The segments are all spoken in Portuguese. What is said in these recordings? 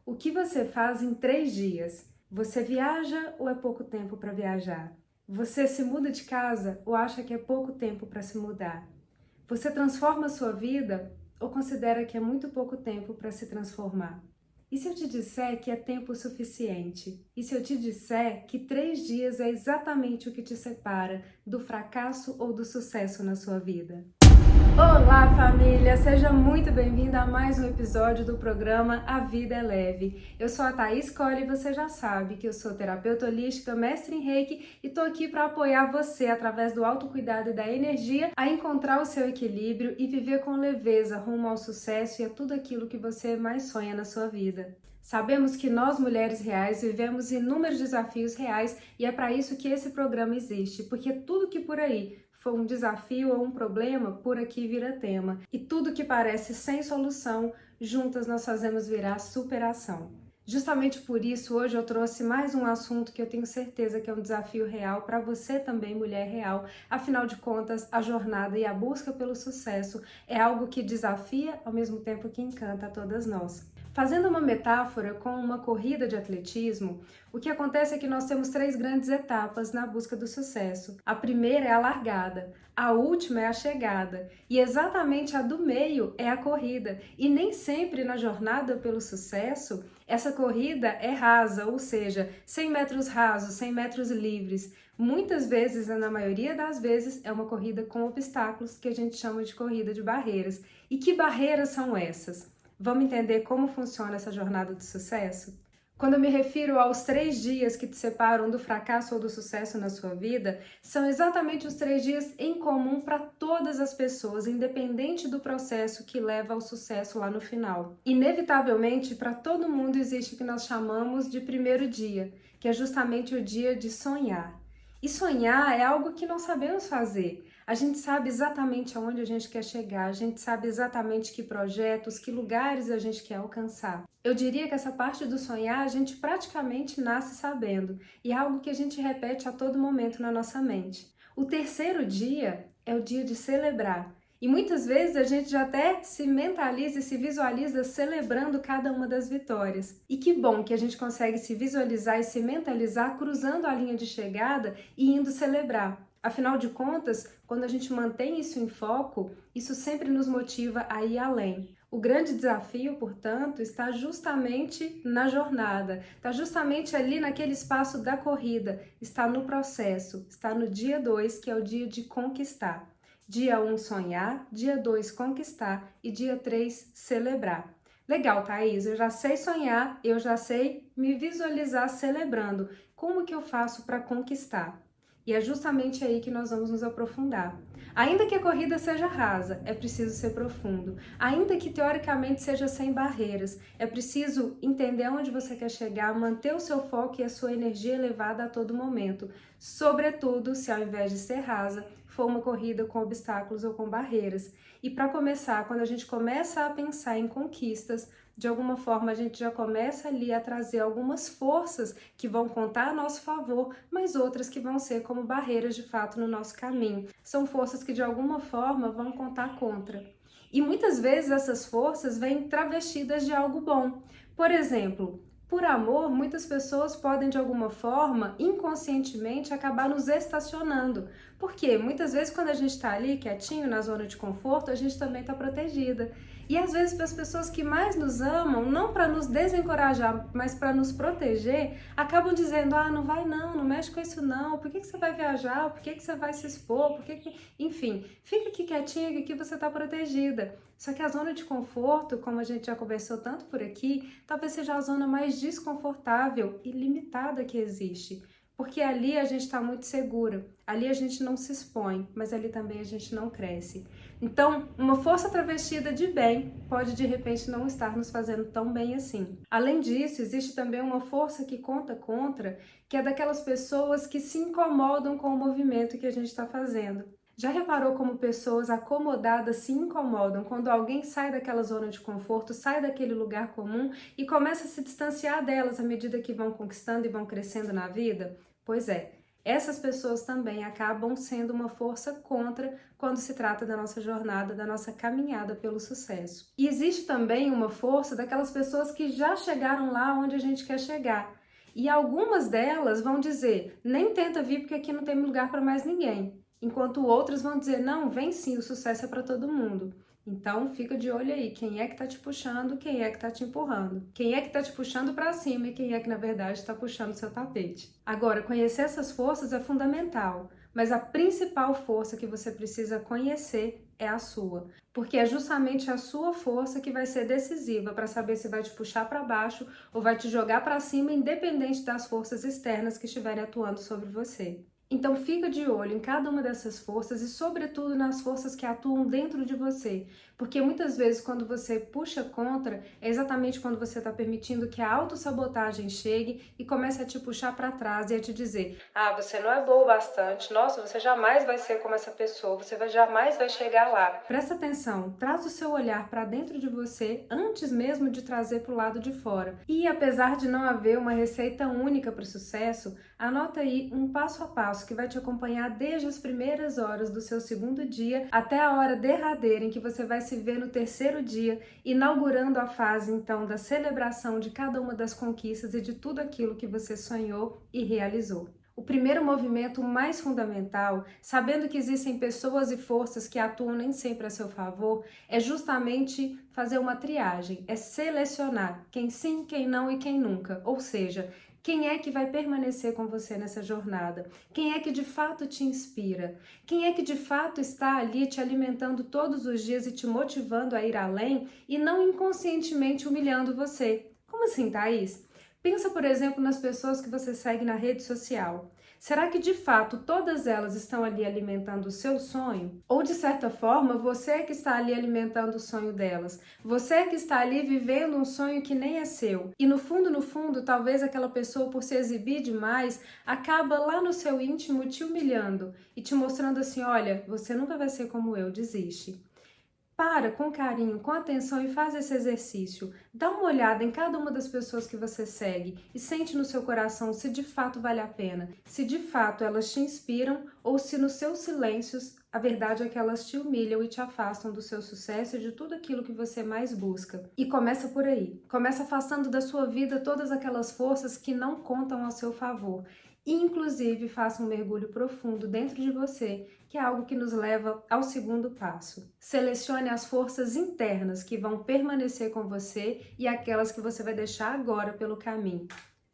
O que você faz em 3 dias? Você viaja ou é pouco tempo para viajar? Você se muda de casa ou acha que é pouco tempo para se mudar? Você transforma a sua vida ou considera que é muito pouco tempo para se transformar? E se eu te disser que é tempo suficiente? E se eu te disser que 3 dias é exatamente o que te separa do fracasso ou do sucesso na sua vida? Olá, família! Seja muito bem-vinda a mais um episódio do programa A Vida é Leve. Eu sou a Thaís Colli e você já sabe que eu sou terapeuta holística, mestre em Reiki e tô aqui para apoiar você através do autocuidado e da energia a encontrar o seu equilíbrio e viver com leveza rumo ao sucesso e a tudo aquilo que você mais sonha na sua vida. Sabemos que nós, mulheres reais, vivemos inúmeros desafios reais e é para isso que esse programa existe, porque tudo que por aí for um desafio ou um problema, por aqui vira tema. E tudo que parece sem solução, juntas nós fazemos virar superação. Justamente por isso, hoje eu trouxe mais um assunto que eu tenho certeza que é um desafio real para você também, mulher real. Afinal de contas, a jornada e a busca pelo sucesso é algo que desafia ao mesmo tempo que encanta a todas nós. Fazendo uma metáfora com uma corrida de atletismo, o que acontece é que nós temos 3 grandes etapas na busca do sucesso. A primeira é a largada, a última é a chegada e exatamente a do meio é a corrida. E nem sempre na jornada pelo sucesso, essa corrida é rasa, ou seja, 100 metros rasos, 100 metros livres. Muitas vezes, na maioria das vezes, é uma corrida com obstáculos que a gente chama de corrida de barreiras. E que barreiras são essas? Vamos entender como funciona essa jornada do sucesso? Quando eu me refiro aos 3 dias que te separam do fracasso ou do sucesso na sua vida, são exatamente os 3 dias em comum para todas as pessoas, independente do processo que leva ao sucesso lá no final. Inevitavelmente, para todo mundo existe o que nós chamamos de primeiro dia, que é justamente o dia de sonhar. E sonhar é algo que não sabemos fazer. A gente sabe exatamente aonde a gente quer chegar, a gente sabe exatamente que projetos, que lugares a gente quer alcançar. Eu diria que essa parte do sonhar a gente praticamente nasce sabendo e é algo que a gente repete a todo momento na nossa mente. O terceiro dia é o dia de celebrar. E muitas vezes a gente já até se mentaliza e se visualiza celebrando cada uma das vitórias. E que bom que a gente consegue se visualizar e se mentalizar cruzando a linha de chegada e indo celebrar. Afinal de contas, quando a gente mantém isso em foco, isso sempre nos motiva a ir além. O grande desafio, portanto, está justamente na jornada, está justamente ali naquele espaço da corrida, está no processo, está no dia 2, que é o dia de conquistar. Dia 1, sonhar, dia 2, conquistar e dia 3, celebrar. Legal, Thaís, eu já sei sonhar, eu já sei me visualizar celebrando. Como que eu faço para conquistar? E é justamente aí que nós vamos nos aprofundar. Ainda que a corrida seja rasa, é preciso ser profundo. Ainda que teoricamente seja sem barreiras, é preciso entender onde você quer chegar, manter o seu foco e a sua energia elevada a todo momento. Sobretudo, se ao invés de ser rasa, for uma corrida com obstáculos ou com barreiras. E para começar, quando a gente começa a pensar em conquistas, de alguma forma a gente já começa ali a trazer algumas forças que vão contar a nosso favor, mas outras que vão ser como barreiras de fato no nosso caminho. São forças que de alguma forma vão contar contra. E muitas vezes essas forças vêm travestidas de algo bom. Por exemplo, por amor, muitas pessoas podem de alguma forma, inconscientemente, acabar nos estacionando. Porque muitas vezes quando a gente está ali quietinho na zona de conforto, a gente também está protegida. E às vezes para as pessoas que mais nos amam, não para nos desencorajar, mas para nos proteger, acabam dizendo, não vai não mexe com isso não, por que você vai viajar, por que você vai se expor, enfim, fica aqui quietinha que aqui você está protegida. Só que a zona de conforto, como a gente já conversou tanto por aqui, talvez seja a zona mais desconfortável e limitada que existe. Porque ali a gente está muito segura, ali a gente não se expõe, mas ali também a gente não cresce. Então, uma força travestida de bem pode de repente não estar nos fazendo tão bem assim. Além disso, existe também uma força que conta contra, que é daquelas pessoas que se incomodam com o movimento que a gente está fazendo. Já reparou como pessoas acomodadas se incomodam quando alguém sai daquela zona de conforto, sai daquele lugar comum e começa a se distanciar delas à medida que vão conquistando e vão crescendo na vida? Pois é, essas pessoas também acabam sendo uma força contra quando se trata da nossa jornada, da nossa caminhada pelo sucesso. E existe também uma força daquelas pessoas que já chegaram lá onde a gente quer chegar. E algumas delas vão dizer, nem tenta vir porque aqui não tem lugar para mais ninguém. Enquanto outras vão dizer, não, vem sim, o sucesso é para todo mundo. Então, fica de olho aí, quem é que tá te puxando, quem é que tá te empurrando. Quem é que tá te puxando para cima e quem é que, na verdade, está puxando seu tapete. Agora, conhecer essas forças é fundamental, mas a principal força que você precisa conhecer é a sua, porque é justamente a sua força que vai ser decisiva para saber se vai te puxar para baixo ou vai te jogar para cima, independente das forças externas que estiverem atuando sobre você. Então fica de olho em cada uma dessas forças e sobretudo nas forças que atuam dentro de você, porque muitas vezes quando você puxa contra, é exatamente quando você está permitindo que a autossabotagem chegue e comece a te puxar para trás e a te dizer, ah, você não é boa o bastante, nossa, você jamais vai ser como essa pessoa, você jamais vai chegar lá. Presta atenção, traz o seu olhar para dentro de você antes mesmo de trazer para o lado de fora. E apesar de não haver uma receita única para o sucesso, anota aí um passo a passo que vai te acompanhar desde as primeiras horas do seu segundo dia até a hora derradeira em que você vai se ver no terceiro dia, inaugurando a fase então da celebração de cada uma das conquistas e de tudo aquilo que você sonhou e realizou. O primeiro movimento mais fundamental, sabendo que existem pessoas e forças que atuam nem sempre a seu favor, é justamente fazer uma triagem, é selecionar quem sim, quem não e quem nunca, ou seja, quem é que vai permanecer com você nessa jornada? Quem é que de fato te inspira? Quem é que de fato está ali te alimentando todos os dias e te motivando a ir além e não inconscientemente humilhando você? Como assim, Thaís? Pensa, por exemplo, nas pessoas que você segue na rede social. Será que de fato todas elas estão ali alimentando o seu sonho? Ou de certa forma você é que está ali alimentando o sonho delas? Você é que está ali vivendo um sonho que nem é seu? E no fundo, talvez aquela pessoa, por se exibir demais, acaba lá no seu íntimo te humilhando e te mostrando assim, olha, você nunca vai ser como eu, desiste. Para com carinho, com atenção e faz esse exercício. Dá uma olhada em cada uma das pessoas que você segue e sente no seu coração se de fato vale a pena, se de fato elas te inspiram ou se nos seus silêncios a verdade é que elas te humilham e te afastam do seu sucesso e de tudo aquilo que você mais busca. E começa por aí. Começa afastando da sua vida todas aquelas forças que não contam ao seu favor. E, inclusive, faça um mergulho profundo dentro de você, que é algo que nos leva ao segundo passo. Selecione as forças internas que vão permanecer com você e aquelas que você vai deixar agora pelo caminho.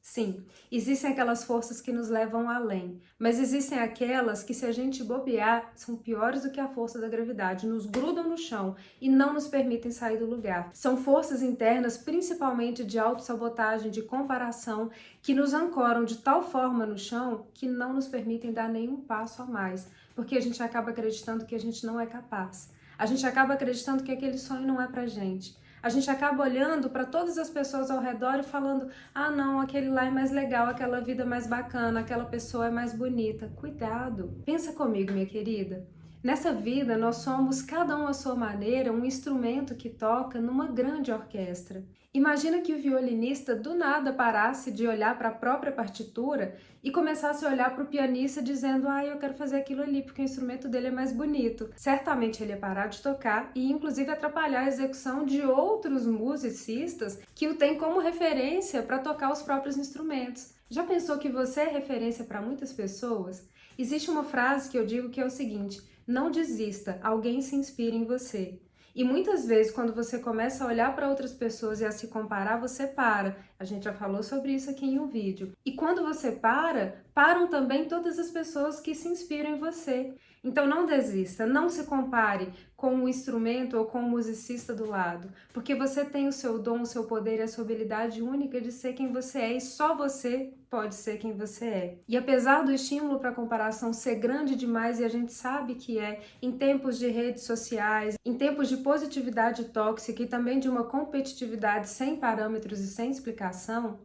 Sim, existem aquelas forças que nos levam além, mas existem aquelas que, se a gente bobear, são piores do que a força da gravidade, nos grudam no chão e não nos permitem sair do lugar. São forças internas, principalmente de autossabotagem, de comparação, que nos ancoram de tal forma no chão que não nos permitem dar nenhum passo a mais, porque a gente acaba acreditando que a gente não é capaz. A gente acaba acreditando que aquele sonho não é pra gente. A gente acaba olhando para todas as pessoas ao redor e falando, ah não, aquele lá é mais legal, aquela vida é mais bacana, aquela pessoa é mais bonita. Cuidado! Pensa comigo, minha querida. Nessa vida, nós somos, cada um à sua maneira, um instrumento que toca numa grande orquestra. Imagina que o violinista do nada parasse de olhar para a própria partitura e começasse a olhar para o pianista dizendo, ah, eu quero fazer aquilo ali porque o instrumento dele é mais bonito. Certamente ele ia parar de tocar e inclusive atrapalhar a execução de outros musicistas que o têm como referência para tocar os próprios instrumentos. Já pensou que você é referência para muitas pessoas? Existe uma frase que eu digo que é o seguinte, não desista, alguém se inspira em você. E muitas vezes, quando você começa a olhar para outras pessoas e a se comparar, você para. A gente já falou sobre isso aqui em um vídeo. E quando você param também todas as pessoas que se inspiram em você. Então não desista, não se compare com o instrumento ou com o musicista do lado, porque você tem o seu dom, o seu poder e a sua habilidade única de ser quem você é e só você pode ser quem você é. E apesar do estímulo para comparação ser grande demais, e a gente sabe que é, em tempos de redes sociais, em tempos de positividade tóxica e também de uma competitividade sem parâmetros e sem explicação,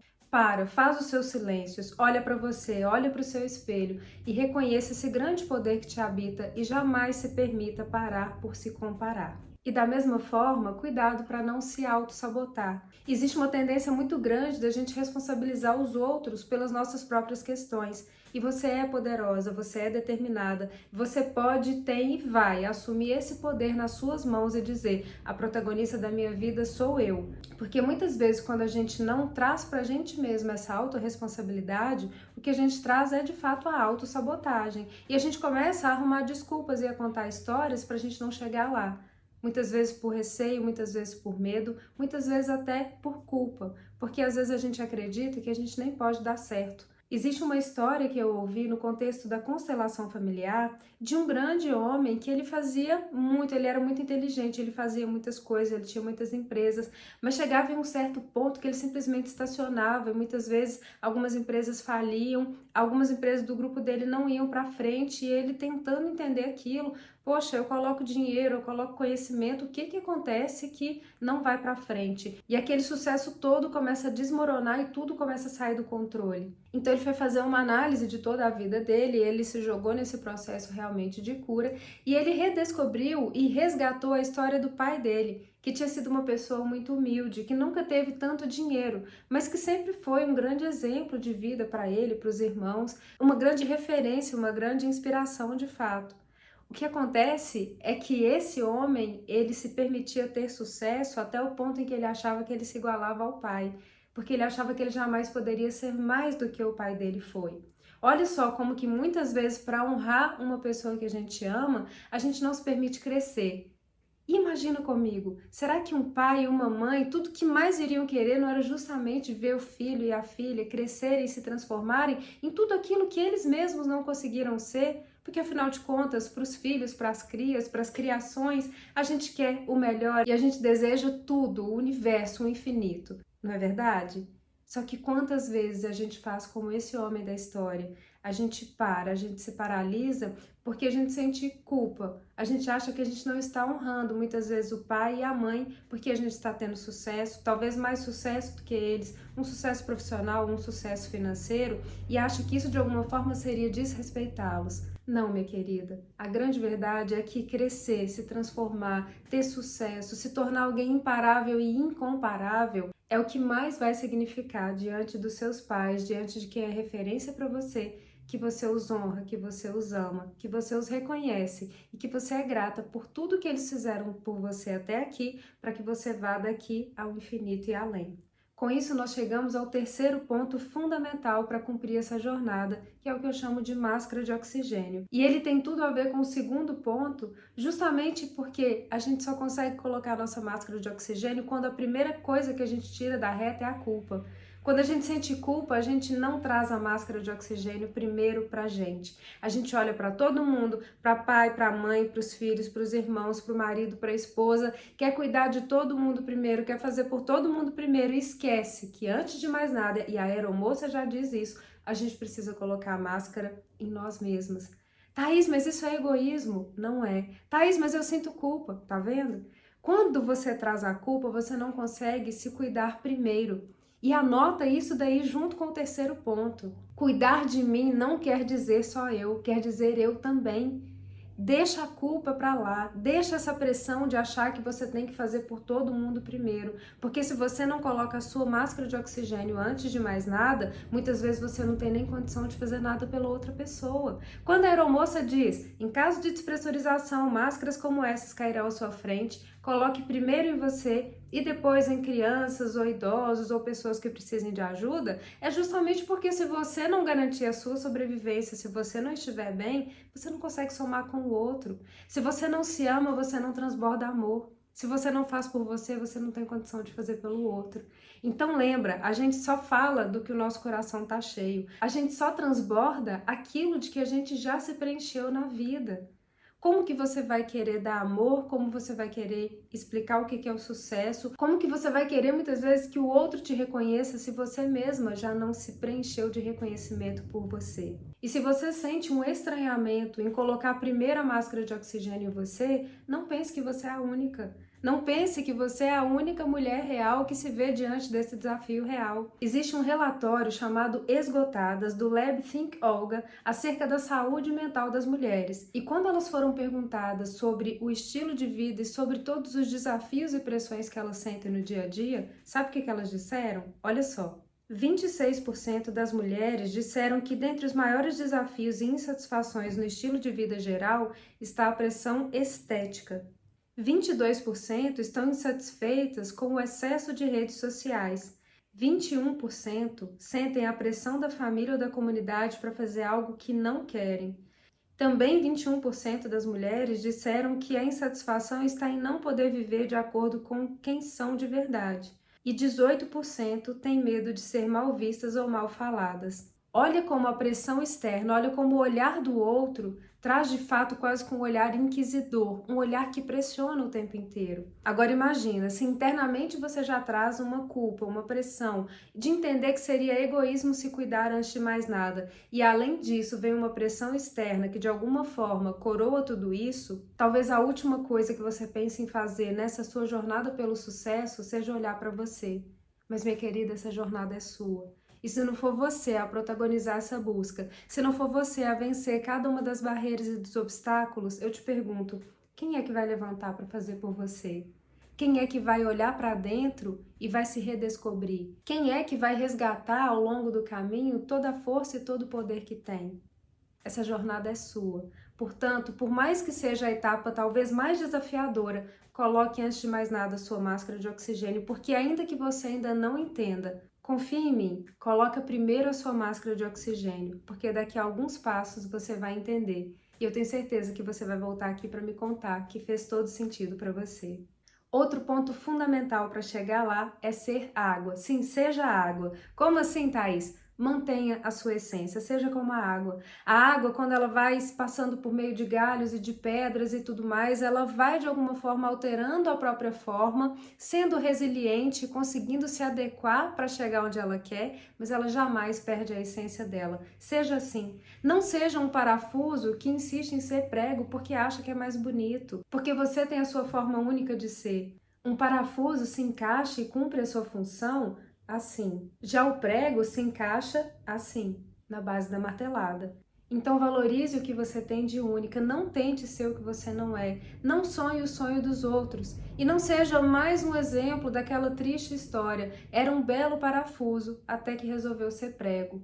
faz os seus silêncios, olha para você, olha para o seu espelho e reconheça esse grande poder que te habita e jamais se permita parar por se comparar. E da mesma forma, cuidado para não se auto-sabotar. Existe uma tendência muito grande da gente responsabilizar os outros pelas nossas próprias questões. E você é poderosa, você é determinada, você pode, tem e vai assumir esse poder nas suas mãos e dizer: a protagonista da minha vida sou eu. Porque muitas vezes, quando a gente não traz pra gente mesmo essa autorresponsabilidade, o que a gente traz é de fato a autossabotagem. E a gente começa a arrumar desculpas e a contar histórias pra gente não chegar lá. Muitas vezes por receio, muitas vezes por medo, muitas vezes até por culpa, porque às vezes a gente acredita que a gente nem pode dar certo. Existe uma história que eu ouvi no contexto da constelação familiar de um grande homem que ele fazia muito, ele era muito inteligente, ele fazia muitas coisas, ele tinha muitas empresas, mas chegava em um certo ponto que ele simplesmente estacionava e muitas vezes algumas empresas faliam, algumas empresas do grupo dele não iam para frente e ele tentando entender aquilo. Poxa, eu coloco dinheiro, eu coloco conhecimento, o que que acontece que não vai para frente? E aquele sucesso todo começa a desmoronar e tudo começa a sair do controle. Então ele foi fazer uma análise de toda a vida dele, ele se jogou nesse processo realmente de cura e ele redescobriu e resgatou a história do pai dele, que tinha sido uma pessoa muito humilde, que nunca teve tanto dinheiro, mas que sempre foi um grande exemplo de vida para ele, para os irmãos, uma grande referência, uma grande inspiração de fato. O que acontece é que esse homem, ele se permitia ter sucesso até o ponto em que ele achava que ele se igualava ao pai, porque ele achava que ele jamais poderia ser mais do que o pai dele foi. Olha só como que muitas vezes para honrar uma pessoa que a gente ama, a gente não se permite crescer. Imagina comigo, será que um pai e uma mãe, tudo que mais iriam querer não era justamente ver o filho e a filha crescerem e se transformarem em tudo aquilo que eles mesmos não conseguiram ser? Porque afinal de contas, para os filhos, para as crias, para as criações, a gente quer o melhor e a gente deseja tudo, o universo, o infinito, não é verdade? Só que quantas vezes a gente faz como esse homem da história? A gente para, a gente se paralisa porque a gente sente culpa. A gente acha que a gente não está honrando muitas vezes o pai e a mãe porque a gente está tendo sucesso, talvez mais sucesso do que eles, um sucesso profissional, um sucesso financeiro, e acha que isso de alguma forma seria desrespeitá-los. Não, minha querida. A grande verdade é que crescer, se transformar, ter sucesso, se tornar alguém imparável e incomparável é o que mais vai significar diante dos seus pais, diante de quem é referência para você, que você os honra, que você os ama, que você os reconhece e que você é grata por tudo que eles fizeram por você até aqui, para que você vá daqui ao infinito e além. Com isso, nós chegamos ao terceiro ponto fundamental para cumprir essa jornada, que é o que eu chamo de máscara de oxigênio. E ele tem tudo a ver com o segundo ponto, justamente porque a gente só consegue colocar a nossa máscara de oxigênio quando a primeira coisa que a gente tira da reta é a culpa. Quando a gente sente culpa, a gente não traz a máscara de oxigênio primeiro pra gente. A gente olha para todo mundo, para pai, para mãe, para os filhos, para os irmãos, para o marido, para a esposa, quer cuidar de todo mundo primeiro, quer fazer por todo mundo primeiro e esquece que antes de mais nada, e a aeromoça já diz isso, a gente precisa colocar a máscara em nós mesmas. Thaís, mas isso é egoísmo? Não é. Thaís, mas eu sinto culpa, tá vendo? Quando você traz a culpa, você não consegue se cuidar primeiro. E anota isso daí junto com o terceiro ponto. Cuidar de mim não quer dizer só eu, quer dizer eu também. Deixa a culpa para lá, deixa essa pressão de achar que você tem que fazer por todo mundo primeiro, porque se você não coloca a sua máscara de oxigênio antes de mais nada, muitas vezes você não tem nem condição de fazer nada pela outra pessoa. Quando a aeromoça diz, em caso de despressurização, máscaras como essas cairão à sua frente, coloque primeiro em você e depois em crianças ou idosos ou pessoas que precisem de ajuda, é justamente porque se você não garantir a sua sobrevivência, se você não estiver bem, você não consegue somar com o outro. Se você não se ama, você não transborda amor. Se você não faz por você, você não tem condição de fazer pelo outro. Então lembra, a gente só fala do que o nosso coração tá cheio. A gente só transborda aquilo de que a gente já se preencheu na vida. Como que você vai querer dar amor? Como você vai querer explicar o que é o sucesso? Como que você vai querer muitas vezes que o outro te reconheça se você mesma já não se preencheu de reconhecimento por você? E se você sente um estranhamento em colocar a primeira máscara de oxigênio em você, não pense que você é a única. Não pense que você é a única mulher real que se vê diante desse desafio real. Existe um relatório chamado Esgotadas, do Lab Think Olga, acerca da saúde mental das mulheres. E quando elas foram perguntadas sobre o estilo de vida e sobre todos os desafios e pressões que elas sentem no dia a dia, sabe o que elas disseram? Olha só. 26% das mulheres disseram que dentre os maiores desafios e insatisfações no estilo de vida geral está a pressão estética. 22% estão insatisfeitas com o excesso de redes sociais. 21% sentem a pressão da família ou da comunidade para fazer algo que não querem. Também 21% das mulheres disseram que a insatisfação está em não poder viver de acordo com quem são de verdade. E 18% têm medo de ser mal vistas ou mal faladas. Olha como a pressão externa, olha como o olhar do outro traz de fato quase com um olhar inquisidor, um olhar que pressiona o tempo inteiro. Agora imagina, se internamente você já traz uma culpa, uma pressão, de entender que seria egoísmo se cuidar antes de mais nada, e além disso vem uma pressão externa que de alguma forma coroa tudo isso, talvez a última coisa que você pense em fazer nessa sua jornada pelo sucesso seja olhar para você. Mas minha querida, essa jornada é sua. E se não for você a protagonizar essa busca, se não for você a vencer cada uma das barreiras e dos obstáculos, eu te pergunto, quem é que vai levantar para fazer por você? Quem é que vai olhar para dentro e vai se redescobrir? Quem é que vai resgatar ao longo do caminho toda a força e todo o poder que tem? Essa jornada é sua. Portanto, por mais que seja a etapa talvez mais desafiadora, coloque antes de mais nada a sua máscara de oxigênio, porque ainda que você ainda não entenda, confie em mim, coloca primeiro a sua máscara de oxigênio, porque daqui a alguns passos você vai entender. E eu tenho certeza que você vai voltar aqui para me contar que fez todo sentido para você. Outro ponto fundamental para chegar lá é ser água. Sim, seja água. Como assim, Thaís? Mantenha a sua essência, seja como a água. A água, quando ela vai passando por meio de galhos e de pedras e tudo mais, ela vai de alguma forma alterando a própria forma, sendo resiliente, conseguindo se adequar para chegar onde ela quer, mas ela jamais perde a essência dela. Seja assim. Não seja um parafuso que insiste em ser prego porque acha que é mais bonito, porque você tem a sua forma única de ser. Um parafuso se encaixa e cumpre a sua função assim. Já o prego se encaixa assim, na base da martelada. Então valorize o que você tem de única, não tente ser o que você não é, não sonhe o sonho dos outros e não seja mais um exemplo daquela triste história, era um belo parafuso até que resolveu ser prego.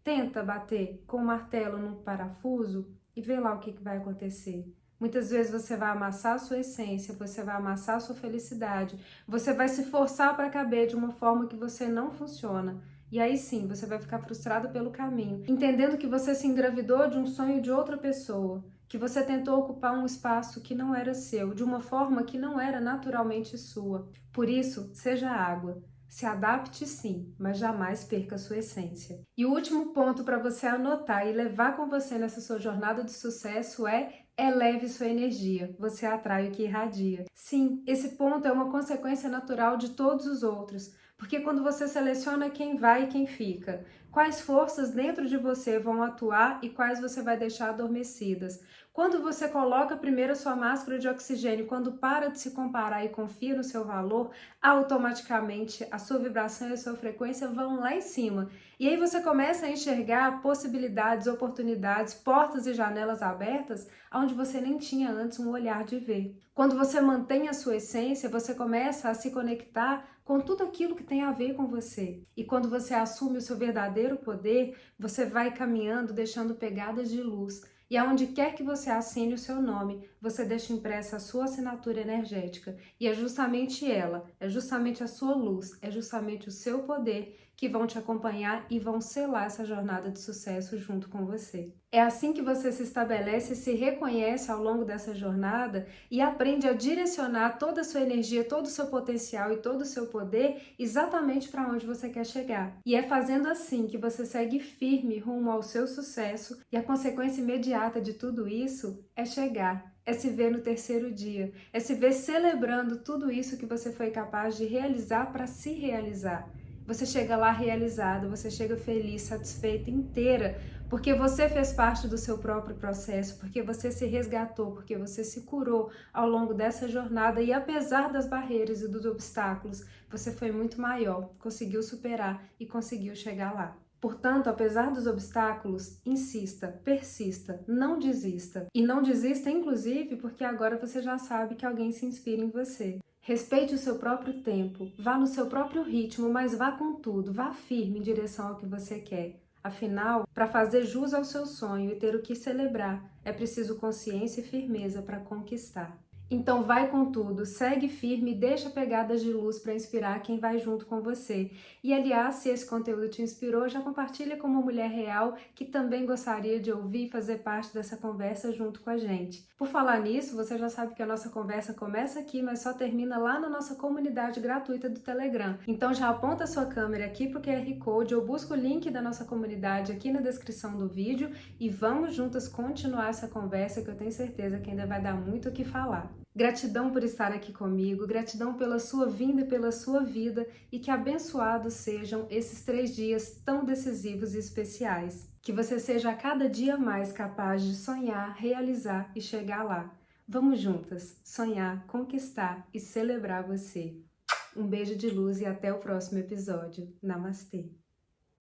Tenta bater com o martelo no parafuso e vê lá o que vai acontecer. Muitas vezes você vai amassar a sua essência, você vai amassar a sua felicidade, você vai se forçar para caber de uma forma que você não funciona. E aí sim, você vai ficar frustrado pelo caminho, entendendo que você se engravidou de um sonho de outra pessoa, que você tentou ocupar um espaço que não era seu, de uma forma que não era naturalmente sua. Por isso, seja água. Se adapte sim, mas jamais perca a sua essência. E o último ponto para você anotar e levar com você nessa sua jornada de sucesso é: eleve sua energia, você atrai o que irradia. Sim, esse ponto é uma consequência natural de todos os outros, porque quando você seleciona quem vai e quem fica, quais forças dentro de você vão atuar e quais você vai deixar adormecidas. Quando você coloca primeiro a sua máscara de oxigênio, quando para de se comparar e confia no seu valor, automaticamente a sua vibração e a sua frequência vão lá em cima. E aí você começa a enxergar possibilidades, oportunidades, portas e janelas abertas onde você nem tinha antes um olhar de ver. Quando você mantém a sua essência, você começa a se conectar com tudo aquilo que tem a ver com você. E quando você assume o seu verdadeiro poder, você vai caminhando, deixando pegadas de luz. E aonde quer que você assine o seu nome, você deixa impressa a sua assinatura energética. E é justamente ela, é justamente a sua luz, é justamente o seu poder que vão te acompanhar e vão selar essa jornada de sucesso junto com você. É assim que você se estabelece e se reconhece ao longo dessa jornada e aprende a direcionar toda a sua energia, todo o seu potencial e todo o seu poder exatamente para onde você quer chegar. E é fazendo assim que você segue firme rumo ao seu sucesso e a consequência imediata de tudo isso é chegar. É se ver no terceiro dia, é se ver celebrando tudo isso que você foi capaz de realizar para se realizar. Você chega lá realizada, você chega feliz, satisfeita, inteira, porque você fez parte do seu próprio processo, porque você se resgatou, porque você se curou ao longo dessa jornada e apesar das barreiras e dos obstáculos, você foi muito maior, conseguiu superar e conseguiu chegar lá. Portanto, apesar dos obstáculos, insista, persista, não desista. E não desista, inclusive, porque agora você já sabe que alguém se inspira em você. Respeite o seu próprio tempo, vá no seu próprio ritmo, mas vá com tudo, vá firme em direção ao que você quer. Afinal, para fazer jus ao seu sonho e ter o que celebrar, é preciso consciência e firmeza para conquistar. Então vai com tudo, segue firme e deixa pegadas de luz para inspirar quem vai junto com você. E aliás, se esse conteúdo te inspirou, já compartilha com uma mulher real que também gostaria de ouvir e fazer parte dessa conversa junto com a gente. Por falar nisso, você já sabe que a nossa conversa começa aqui, mas só termina lá na nossa comunidade gratuita do Telegram. Então já aponta a sua câmera aqui pro QR Code ou busca o link da nossa comunidade aqui na descrição do vídeo e vamos juntas continuar essa conversa que eu tenho certeza que ainda vai dar muito o que falar. Gratidão por estar aqui comigo, gratidão pela sua vinda e pela sua vida e que abençoados sejam esses 3 dias tão decisivos e especiais. Que você seja a cada dia mais capaz de sonhar, realizar e chegar lá. Vamos juntas sonhar, conquistar e celebrar você. Um beijo de luz e até o próximo episódio. Namastê!